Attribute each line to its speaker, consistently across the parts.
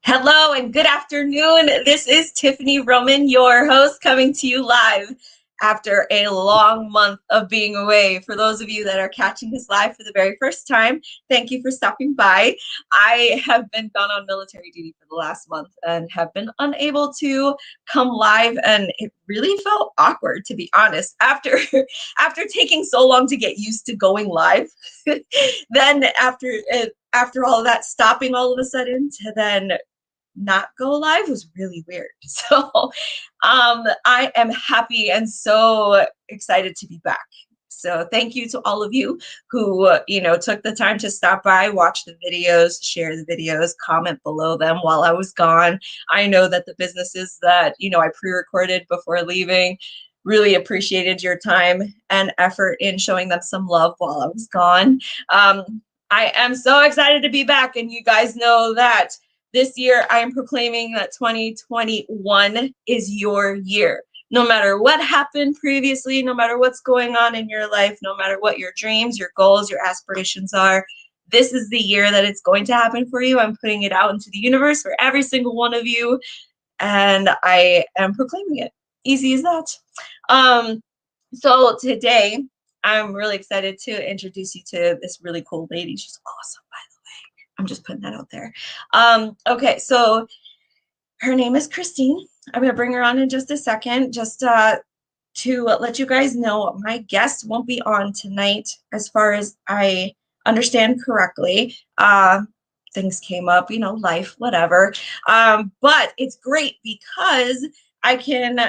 Speaker 1: Hello and good afternoon. This is Tiffany Roman, your host, coming to you live after a long month of being away. For those of you that are catching this live for the very first time, thank you for stopping by. I have been gone on military duty for the last month and have been unable to come live, and it really felt awkward, to be honest. After taking so long to get used to going live, then after all of that, stopping all of a sudden to then not go live was really weird. So I am happy and so excited to be back. So thank you to all of you who, took the time to stop by, watch the videos, share the videos, comment below them while I was gone. I know that the businesses that, I pre-recorded before leaving really appreciated your time and effort in showing them some love while I was gone. I am so excited to be back, and you guys know that this year, I am proclaiming that 2021 is your year. No matter what happened previously, no matter what's going on in your life, no matter what your dreams, your goals, your aspirations are, this is the year that it's going to happen for you. I'm putting it out into the universe for every single one of you, and I am proclaiming it. Easy as that. So today, I'm really excited to introduce you to this really cool lady. She's awesome, by the way. I'm just putting that out there. Okay, so her name is Christine. I'm going to bring her on in just a second, just to let you guys know my guest won't be on tonight, as far as I understand correctly. Things came up, life, whatever. But it's great because I can,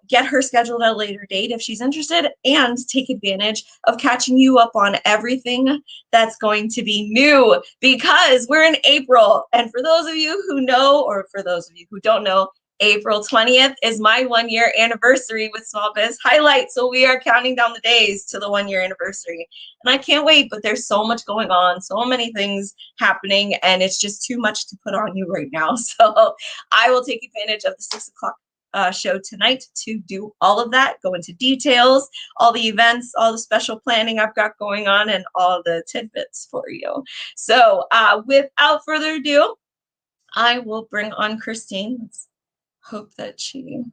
Speaker 1: get her scheduled at a later date if she's interested, and take advantage of catching you up on everything that's going to be new, because we're in April. And for those of you who know, or for those of you who don't know, April 20th is my 1-year anniversary with Small Biz Highlight. So we are counting down the days to the 1-year anniversary. And I can't wait, but there's so much going on, so many things happening, and it's just too much to put on you right now. So I will take advantage of the 6 o'clock show tonight to do all of that, go into details, all the events, all the special planning I've got going on, and all the tidbits for you. So without further ado, I will bring on Christine. Let's hope that she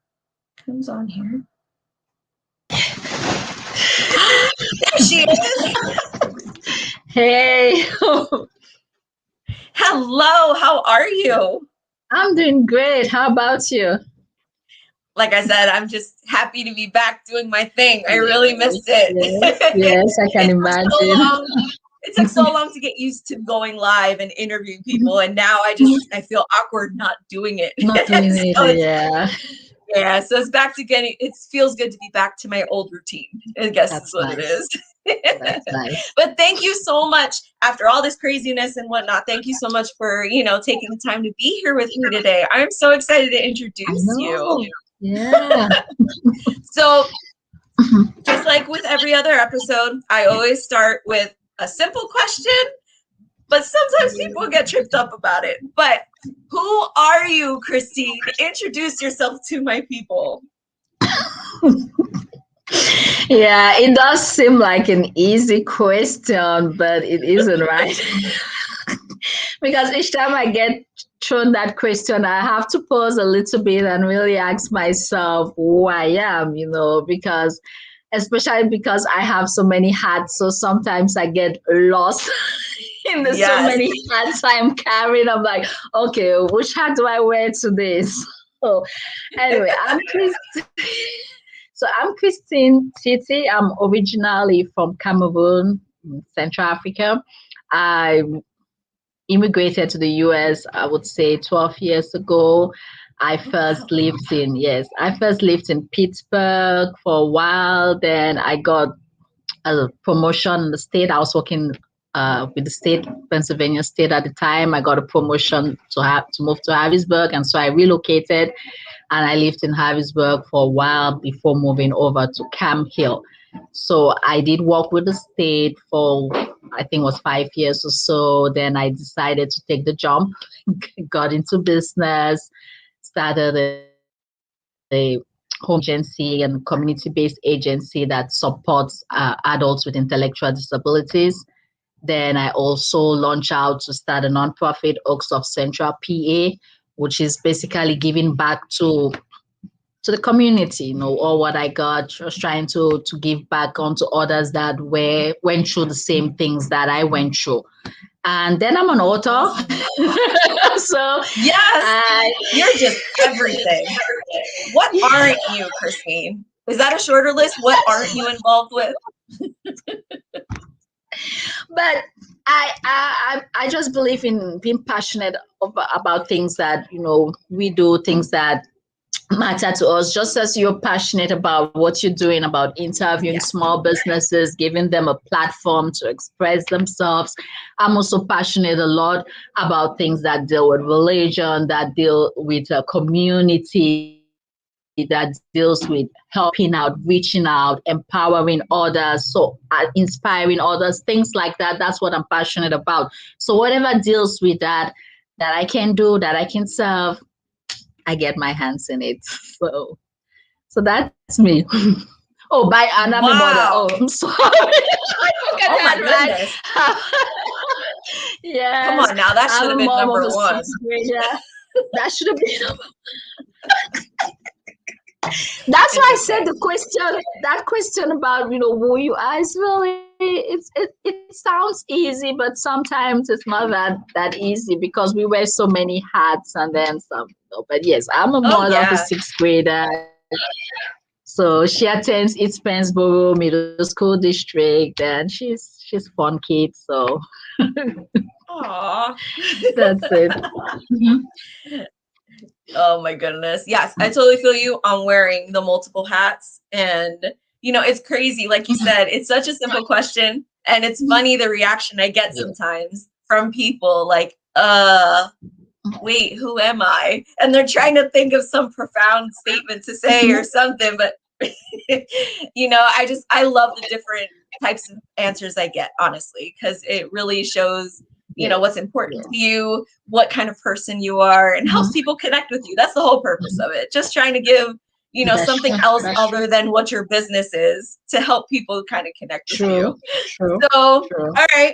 Speaker 1: comes on here. There she is.
Speaker 2: Hey.
Speaker 1: Hello, how are you?
Speaker 2: I'm doing great. How about you?
Speaker 1: Like I said, I'm just happy to be back doing my thing. I really missed it.
Speaker 2: Yes, I can imagine.
Speaker 1: It took so long to get used to going live and interviewing people, and now I feel awkward not doing it.
Speaker 2: Not doing it, yeah.
Speaker 1: Yeah, so it's back to it feels good to be back to my old routine, I guess. That's what nice. It is.
Speaker 2: That's nice.
Speaker 1: But thank you so much, after all this craziness and whatnot, thank you so much for, taking the time to be here with me today. I'm so excited to introduce you.
Speaker 2: Yeah.
Speaker 1: So just like with every other episode, I always start with a simple question, but sometimes people get tripped up about it. But who are you, Christine? Introduce yourself to my people.
Speaker 2: Yeah, it does seem like an easy question, but it isn't, right? Because each time I get thrown that question, I have to pause a little bit and really ask myself who I am, especially because I have so many hats. So sometimes I get lost in the so many hats I'm carrying. I'm like, okay, which hat do I wear today? So anyway, I'm Christine Titih. I'm originally from Cameroon, Central Africa. I immigrated to the US, I would say 12 years ago. I first lived in Pittsburgh for a while. Then I got a promotion in the state. I was working with the state, Pennsylvania state at the time. I got a promotion to move to Harrisburg, and so I relocated, and I lived in Harrisburg for a while before moving over to Camp Hill. So I did work with the state for, I think it was 5 years or so. Then I decided to take the jump, got into business, started a home agency and community-based agency that supports adults with intellectual disabilities. Then I also launch out to start a nonprofit, Oaks of Central PA, which is basically giving back to the community, all what I got, just trying to give back onto others that went through the same things that I went through. And then I'm an author. So
Speaker 1: yes, you're just everything. What aren't you, Christine? Is that a shorter list? What aren't you involved with?
Speaker 2: But I just believe in being passionate about things that we do, things that matter to us, just as you're passionate about what you're doing, about interviewing small businesses, giving them a platform to express themselves. I'm also passionate a lot about things that deal with religion, that deal with a community, that deals with helping out, reaching out, empowering others, so inspiring others, things like that. That's what I'm passionate about. So whatever deals with that I can do, that I can serve, I get my hands in it. So that's me. Oh, and I'm a mother.
Speaker 1: Wow.
Speaker 2: Oh, I'm sorry. I forgot
Speaker 1: Oh my
Speaker 2: that,
Speaker 1: goodness.
Speaker 2: right? Yes.
Speaker 1: Come on now, that should have been number one.
Speaker 2: That should have been. That's why I said the question. That question about who you are is really it sounds easy, but sometimes it's not that easy because we wear so many hats and then some. But yes, I'm a mother of a 6th grader. So she attends East Pennsboro Middle School District, and she's fun kid. So
Speaker 1: Aww.
Speaker 2: That's it.
Speaker 1: Oh my goodness. Yes, I totally feel you on wearing the multiple hats. And, it's crazy. Like you said, it's such a simple question. And it's funny the reaction I get sometimes from people like, wait, who am I? And they're trying to think of some profound statement to say or something. But, I love the different types of answers I get, honestly, because it really shows what's important to you, what kind of person you are, and helps people connect with you. That's the whole purpose of it. Just trying to give, something else other than what your business is to help people kind of connect with you. So, all right.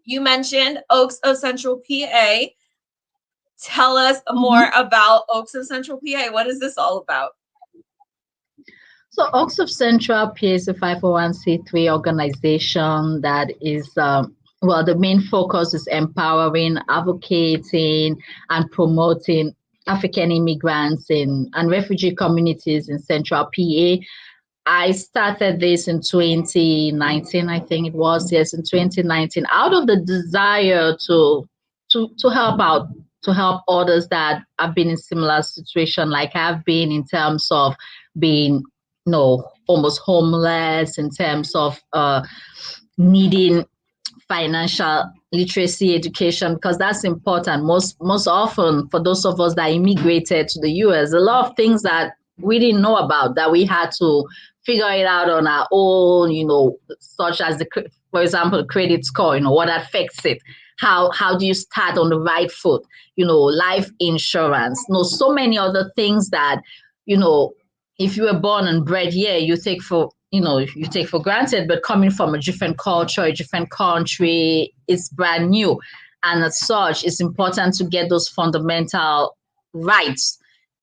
Speaker 1: You mentioned Oaks of Central PA. Tell us more about Oaks of Central PA. What is this all about?
Speaker 2: So Oaks of Central PA is a 501c3 organization that is the main focus is empowering, advocating, and promoting African immigrants and refugee communities in Central PA. I started this in 2019, I think it was, yes, in 2019, out of the desire to help out, to help others that have been in similar situation like I've been, in terms of being, almost homeless, in terms of needing financial literacy education, because that's important. Most often for those of us that immigrated to the US, a lot of things that we didn't know about, that we had to figure it out on our own, such as for example, credit score, what affects it. How do you start on the right foot? Life insurance, so many other things that, if you were born and bred here, you take for granted, but coming from a different culture, a different country, it's brand new. And as such, it's important to get those fundamental rights,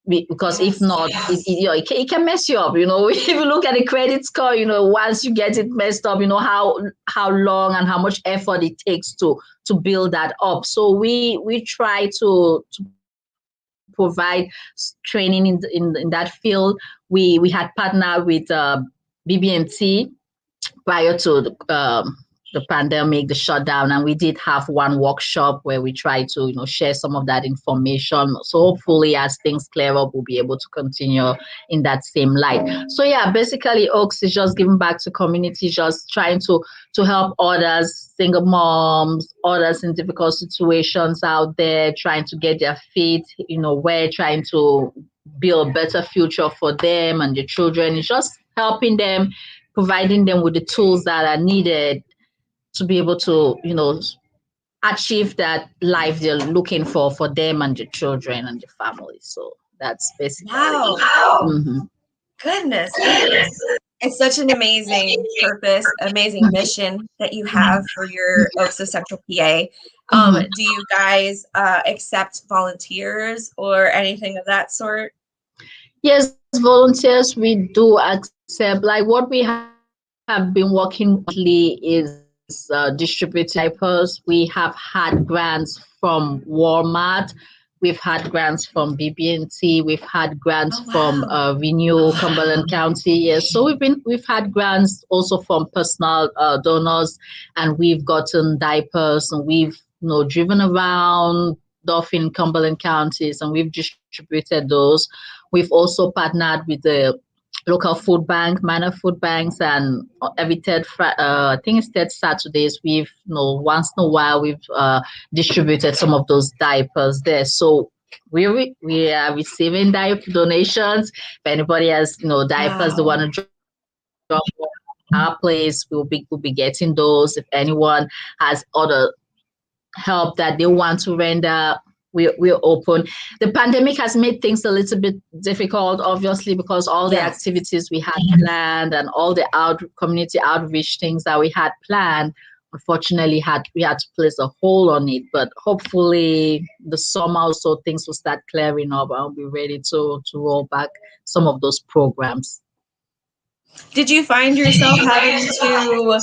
Speaker 2: because if not, it can mess you up. If you look at the credit score, once you get it messed up, how long and how much effort it takes to build that up. So we try to provide training in that field. We had partnered with BB&T prior to the pandemic, the shutdown, and we did have one workshop where we tried to share some of that information. So hopefully, as things clear up, we'll be able to continue in that same light. So yeah, basically, Oaks is just giving back to community, just trying to help others, single moms, others in difficult situations out there, trying to get their feet, where, trying to build a better future for them and their children. It's just helping them, providing them with the tools that are needed to be able to, achieve that life they're looking for them and their children and their family. So that's basically.
Speaker 1: Wow. Goodness. It's such an amazing purpose, amazing mission that you have for your Oaks of Central PA. Do you guys accept volunteers or anything of that sort?
Speaker 2: Yes, volunteers, we do accept. Like what we have been working mostly is distributing diapers. We have had grants from Walmart. We've had grants from BB&T. We've had grants
Speaker 1: Oh,
Speaker 2: from
Speaker 1: wow.
Speaker 2: Renew, Cumberland County. Yes, so we've had grants also from personal donors, and we've gotten diapers, and we've driven around Dauphin, Cumberland counties, and we've distributed those. We've also partnered with the local food bank, minor food banks, and every I think it's third Saturdays, we've, once in a while, we've distributed some of those diapers there. So we are receiving diaper donations. If anybody has, diapers they want to drop our place, we'll be getting those. If anyone has other help that they want to render, we're open. The pandemic has made things a little bit difficult, obviously, because all the activities we had planned and all the community outreach things that we had planned, unfortunately, we had to place a hold on it. But hopefully, the summer also things will start clearing up, and we'll be ready to roll back some of those programs.
Speaker 1: Did you find yourself having to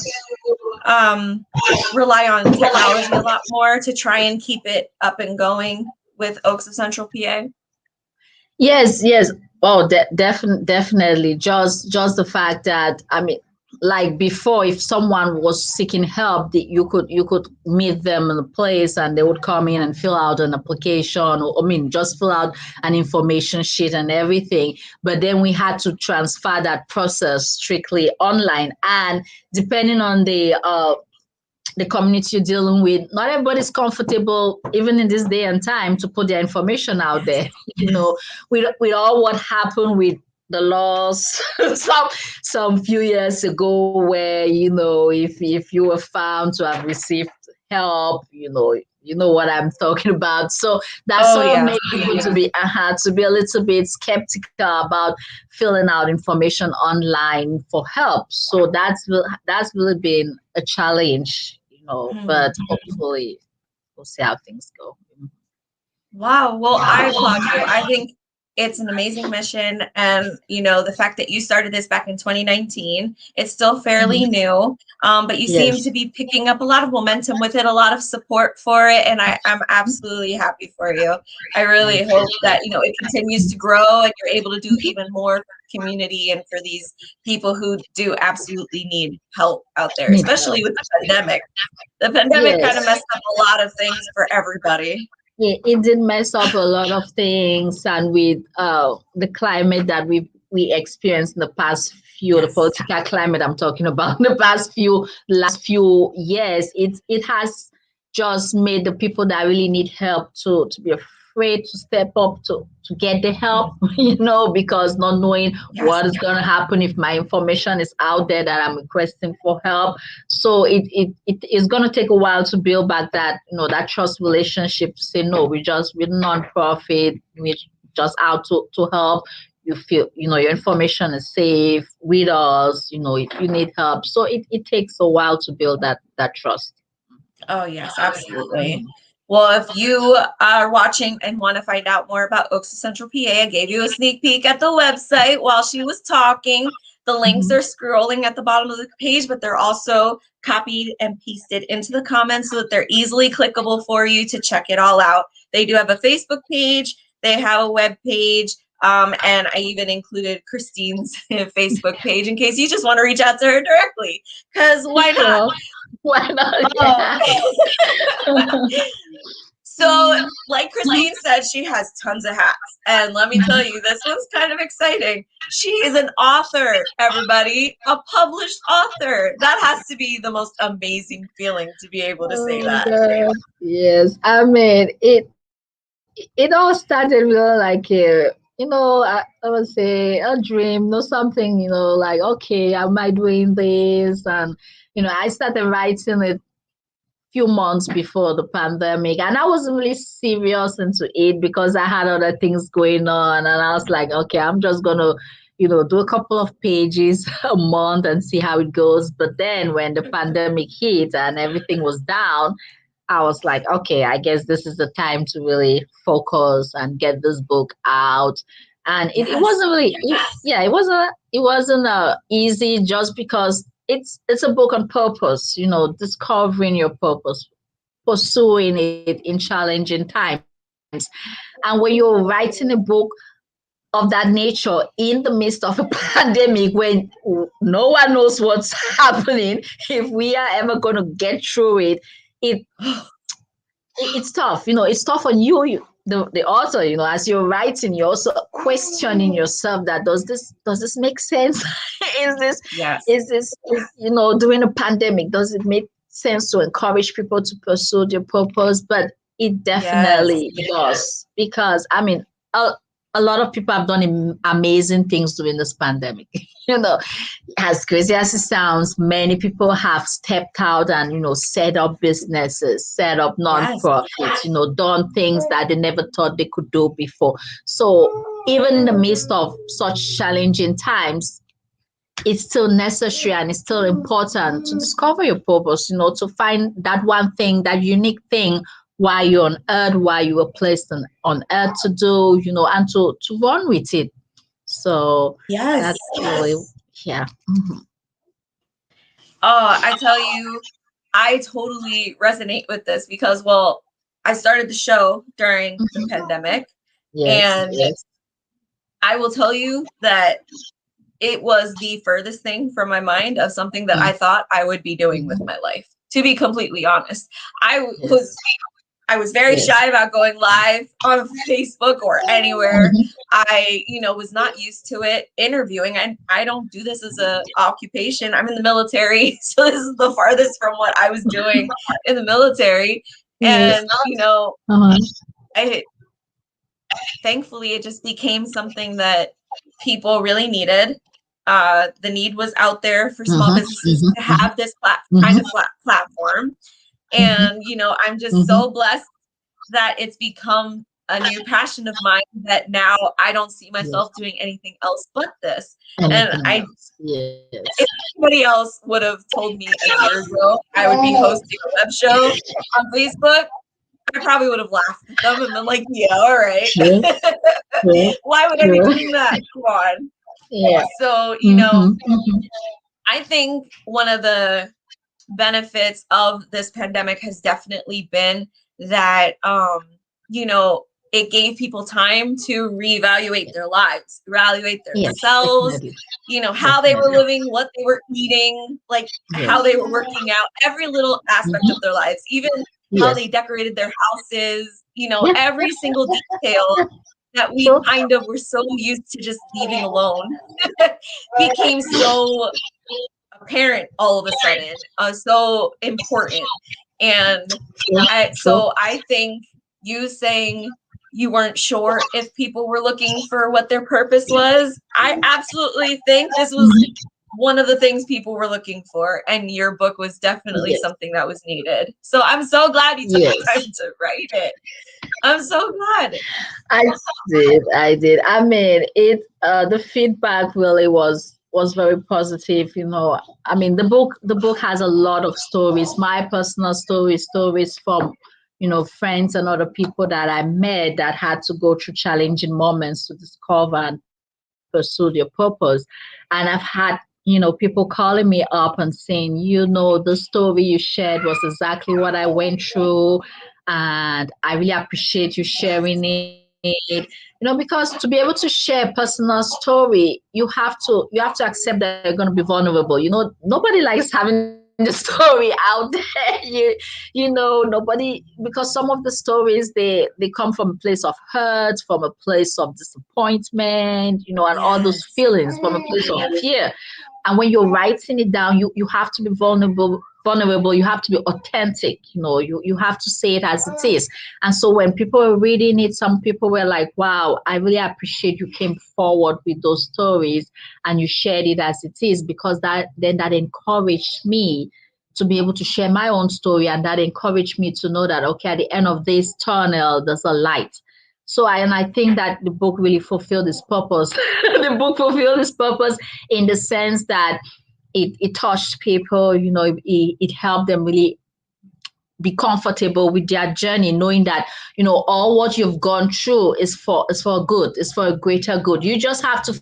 Speaker 1: rely on technology a lot more to try and keep it up and going with Oaks of Central PA?
Speaker 2: Yes, yes. Oh, definitely. Just the fact that, I mean, like before, if someone was seeking help, you could meet them in a place, and they would come in and fill out an application, or I mean, just fill out an information sheet and everything. But then we had to transfer that process strictly online, and depending on the community you're dealing with, not everybody's comfortable, even in this day and time, to put their information out there. With all what happened with the laws some few years ago, where if you were found to have received help, you know what I'm talking about. So that sort of made people to be a little bit skeptical about filling out information online for help. So that's really been a challenge, but hopefully we'll see how things go.
Speaker 1: Wow. Well, I applaud you. I think it's an amazing mission. And, the fact that you started this back in 2019, it's still fairly new, but you seem to be picking up a lot of momentum with it, a lot of support for it. And I'm absolutely happy for you. I really hope that, it continues to grow and you're able to do even more for the community and for these people who do absolutely need help out there, especially with the pandemic. The pandemic kind of messed up a lot of things for everybody.
Speaker 2: It did mess up a lot of things, and with the climate that we experienced in the past few, the political climate I'm talking about, in the last few years, it has just made the people that really need help to be afraid to step up to get the help, because not knowing what is going to happen if my information is out there that I'm requesting for help. So it is going to take a while to build back that, that trust relationship, to say, no, we're non-profit, we're just out to help. You feel, your information is safe with us, if you need help. So it takes a while to build that trust.
Speaker 1: Oh, yes, absolutely. Well, if you are watching and want to find out more about Oaks of Central PA, I gave you a sneak peek at the website while she was talking. The links are scrolling at the bottom of the page, but they're also copied and pasted into the comments so that they're easily clickable for you to check it all out. They do have a Facebook page. They have a web page. And I even included Christine's Facebook page in case you just want to reach out to her directly, because why not?
Speaker 2: Why not?
Speaker 1: So, like Christine said, she has tons of hats. And let me tell you, this one's kind of exciting. She is an author, everybody, a published author. That has to be the most amazing feeling to be able to say that.
Speaker 2: Yes, I mean, it all started with like I would say a dream, something, like, okay, am I doing this? And, I started writing it few months before the pandemic, and I wasn't really serious into it because I had other things going on, and I was like, okay, I'm just gonna do a couple of pages a month and see how it goes. But then when the pandemic hit and everything was down, I was like, okay, I guess this is the time to really focus and get this book out. And it
Speaker 1: Yes.
Speaker 2: wasn't really, yeah, it wasn't easy, just because it's a book on purpose, discovering your purpose, pursuing it in challenging times. And when you're writing a book of that nature in the midst of a pandemic, when no one knows what's happening, if we are ever going to get through it, it it's tough. It's tough on the author. As you're writing, you're also questioning yourself, that does this make sense? is this
Speaker 1: Yes.
Speaker 2: during a pandemic, does it make sense to encourage people to pursue their purpose? But it
Speaker 1: Yes.
Speaker 2: definitely does, because I mean, a lot of people have done amazing things during this pandemic. you know as crazy as it sounds, many people have stepped out and set up businesses, set up
Speaker 1: Yes.
Speaker 2: non-profits, done things that they never thought they could do before. So even in the midst of such challenging times, it's still necessary and it's still important to discover your purpose, to find that one thing, that unique thing, why you're on earth, why you were placed on earth to do, and to run with it. So
Speaker 1: Yes.
Speaker 2: that's really, yeah. Mhm.
Speaker 1: Oh, I tell you, I totally resonate with this because, well, I started the show during the
Speaker 2: Mhm.
Speaker 1: pandemic,
Speaker 2: Yes,
Speaker 1: and
Speaker 2: yes,
Speaker 1: I will tell you that it was the furthest thing from my mind of something that I thought I would be doing with
Speaker 2: mhm.
Speaker 1: my life. To be completely honest, I
Speaker 2: Yes,
Speaker 1: was very
Speaker 2: yes.
Speaker 1: shy about going live on Facebook or anywhere.
Speaker 2: Mhm.
Speaker 1: I, was not used to it interviewing. I don't do this as a occupation. I'm in the military, so this is the farthest from what I was doing in the military.
Speaker 2: Yes.
Speaker 1: And,
Speaker 2: Uh-huh.
Speaker 1: I thankfully it just became something that people really needed. The need was out there for small
Speaker 2: Mhm.
Speaker 1: businesses
Speaker 2: Mhm.
Speaker 1: to
Speaker 2: Mhm.
Speaker 1: have this kind
Speaker 2: Mhm.
Speaker 1: of platform.
Speaker 2: Mhm.
Speaker 1: And, I'm just
Speaker 2: Mhm.
Speaker 1: so blessed that it's become a new passion of mine that now I don't see
Speaker 2: Yes.
Speaker 1: myself doing anything else but this. And
Speaker 2: Anything else? Yes.
Speaker 1: if somebody else would have told me a year ago I would be hosting a web show on Facebook, I probably would have laughed at them and been like, yeah, all right.
Speaker 2: True. True.
Speaker 1: Why would I be
Speaker 2: True.
Speaker 1: doing that? Come on.
Speaker 2: Yeah.
Speaker 1: So,
Speaker 2: Mm-hmm. Mm-hmm.
Speaker 1: I think one of the benefits of this pandemic has definitely been that you know it gave people time to reevaluate their lives, evaluate
Speaker 2: Yes,
Speaker 1: themselves,
Speaker 2: definitely.
Speaker 1: how they were
Speaker 2: Definitely.
Speaker 1: living, what they were eating, like how
Speaker 2: Yes.
Speaker 1: they were working out, every little aspect of
Speaker 2: Mm-hmm.
Speaker 1: their lives, even how
Speaker 2: Yes.
Speaker 1: they decorated their houses,
Speaker 2: Yeah.
Speaker 1: every single detail
Speaker 2: Yeah.
Speaker 1: that we
Speaker 2: True.
Speaker 1: kind of were so used to just leaving alone became so apparent all of a sudden, so important. And
Speaker 2: True. True.
Speaker 1: I think you saying you weren't sure if people were looking for what their purpose was, I absolutely think this was
Speaker 2: Mhm.
Speaker 1: one of the things people were looking for, and your book was definitely
Speaker 2: Yes.
Speaker 1: something that was needed. So I'm so glad you took the
Speaker 2: Yes.
Speaker 1: time to write it. I'm so glad.
Speaker 2: I did. I did. I mean, the feedback really was very positive. I mean, the book has a lot of stories, my personal stories from, friends and other people that I met that had to go through challenging moments to discover and pursue their purpose. And I've had, people calling me up and saying, the story you shared was exactly what I went through, and I really appreciate you sharing it. Because to be able to share personal story, you have to accept that you're going to be vulnerable. Nobody likes having the story out there. Nobody, because some of the stories, they come from a place of hurt, from a place of disappointment, and all those
Speaker 1: Yes.
Speaker 2: feelings, from a place of fear. And when you're writing it down, you have to be vulnerable, you have to be authentic, you have to say it as it is. And so when people were reading it, some people were like, wow, I really appreciate you came forward with those stories and you shared it as it is, because that encouraged me to be able to share my own story, and that encouraged me to know that, okay, at the end of this tunnel there's a light. So I think that the book really fulfilled its purpose. The book fulfilled its purpose in the sense that it touched people, it helped them really be comfortable with their journey, knowing that, all what you've gone through is for good, it's for a greater good. You just have to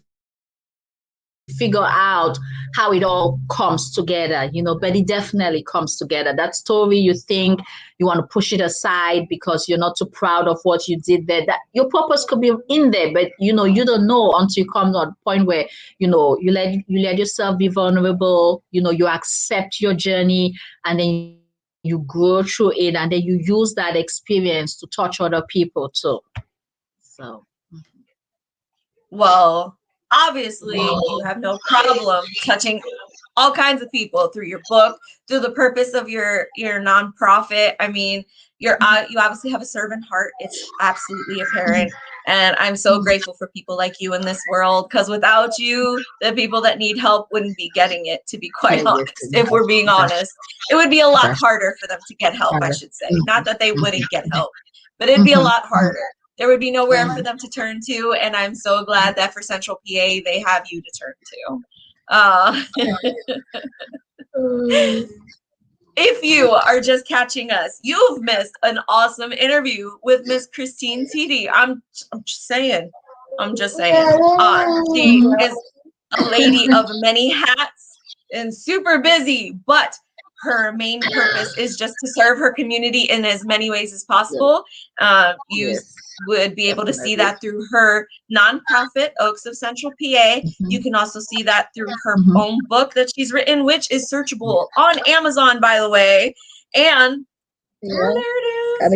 Speaker 2: figure out how it all comes together, but it definitely comes together. That story, you think you want to push it aside because you're not too proud of what you did there. That your purpose could be in there, but you don't know until you come to a point where you let yourself be vulnerable. You accept your journey, and then you grow through it, and then you use that experience to touch other people too. So,
Speaker 1: well, obviously you have no problem touching all kinds of people through your book, through the purpose of your nonprofit. I mean, you obviously have a servant heart. It's absolutely apparent. And I'm so grateful for people like you in this world, because without you, the people that need help wouldn't be getting it, to be quite honest. If we're being honest, it would be a lot harder for them to get help, I should say. Not that they wouldn't get help, but it'd be a lot harder. There would be nowhere for them to turn to. And I'm so glad that for Central PA, they have you to turn to. If you are just catching us, you've missed an awesome interview with Miss Christine Titih. I'm just saying. She is a lady of many hats and super busy, but her main purpose is just to serve her community in as many ways as possible. You would be able to see that through her nonprofit, Oaks of Central PA. You can also see that through her own book that she's written, which is searchable on Amazon, by the way. And there it is.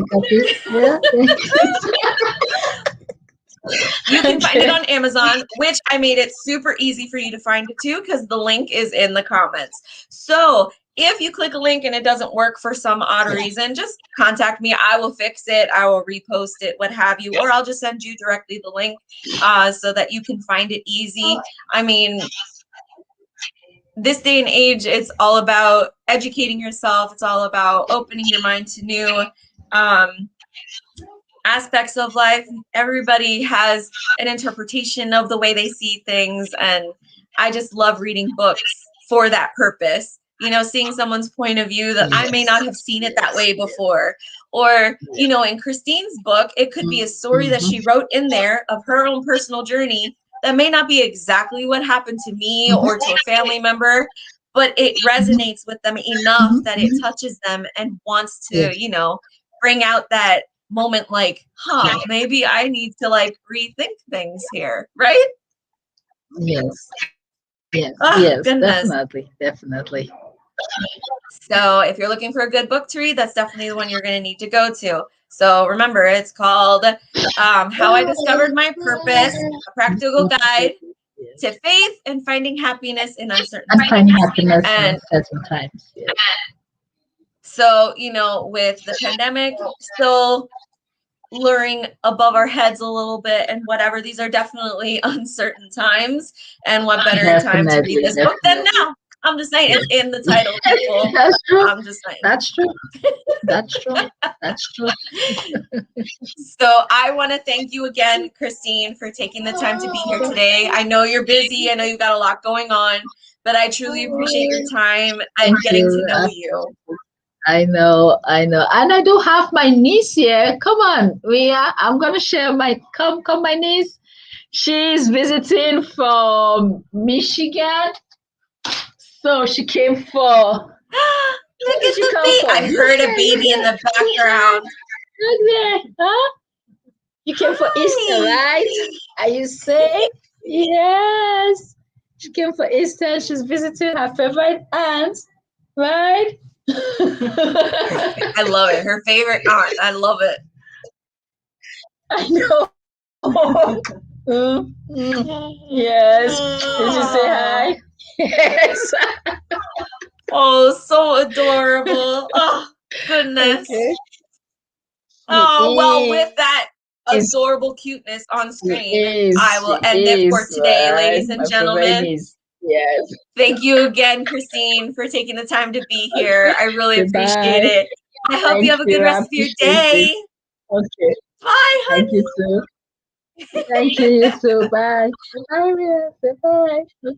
Speaker 1: You can find it on Amazon, which I made it super easy for you to find it too, because the link is in the comments. So if you click a link and it doesn't work for some odd reason, just contact me. I will fix it. I will repost it, what have you, or I'll just send you directly the link so that you can find it easy. I mean, this day and age, it's all about educating yourself. It's all about opening your mind to new aspects of life. Everybody has an interpretation of the way they see things, and I just love reading books for that purpose. Seeing someone's point of view that I may not have seen it that way before. Or, in Christine's book, it could be a story that she wrote in there of her own personal journey that may not be exactly what happened to me or to a family member, but it resonates with them enough that it touches them and wants to, bring out that moment like, maybe I need to rethink things here, right?
Speaker 2: Yes,
Speaker 1: Goodness.
Speaker 2: Definitely.
Speaker 1: So if you're looking for a good book to read, that's definitely the one you're going to need to go to. So remember, it's called How I Discovered My Purpose, a practical guide to faith and finding happiness in uncertain
Speaker 2: times. Yes.
Speaker 1: So, with the pandemic still luring above our heads a little bit and whatever, these are definitely uncertain times. And what better time to read this book than now? I'm just saying, it's in the title, people.
Speaker 2: That's true.
Speaker 1: I'm just saying.
Speaker 2: That's true. That's true.
Speaker 1: So I want to thank you again, Christine, for taking the time to be here today. I know you're busy. I know you've got a lot going on, but I truly appreciate your time and getting to know you.
Speaker 2: I know. And I do have my niece here. Come on, I'm going to share come my niece. She's visiting from Michigan. So she came for.
Speaker 1: Look at the baby. I heard a baby in the background.
Speaker 2: Look there. Huh? You came for Easter, right? Are you sick? Yes. She came for Easter. She's visiting her favorite aunt, right?
Speaker 1: I love it. Her favorite aunt. I love it.
Speaker 2: I know. Yes. Did you say hi? Yes.
Speaker 1: Oh, so adorable. Oh, goodness. Okay. Oh, well, with that adorable cuteness on screen, I will end it for today, ladies and gentlemen.
Speaker 2: Yes.
Speaker 1: Thank you again, Christine, for taking the time to be here. I really appreciate it. I hope you have a good rest of your day.
Speaker 2: Okay.
Speaker 1: Bye,
Speaker 2: Thank you,
Speaker 1: honey.
Speaker 2: Sue. Thank you, Sue. Bye. Bye, Sue. Bye. Okay.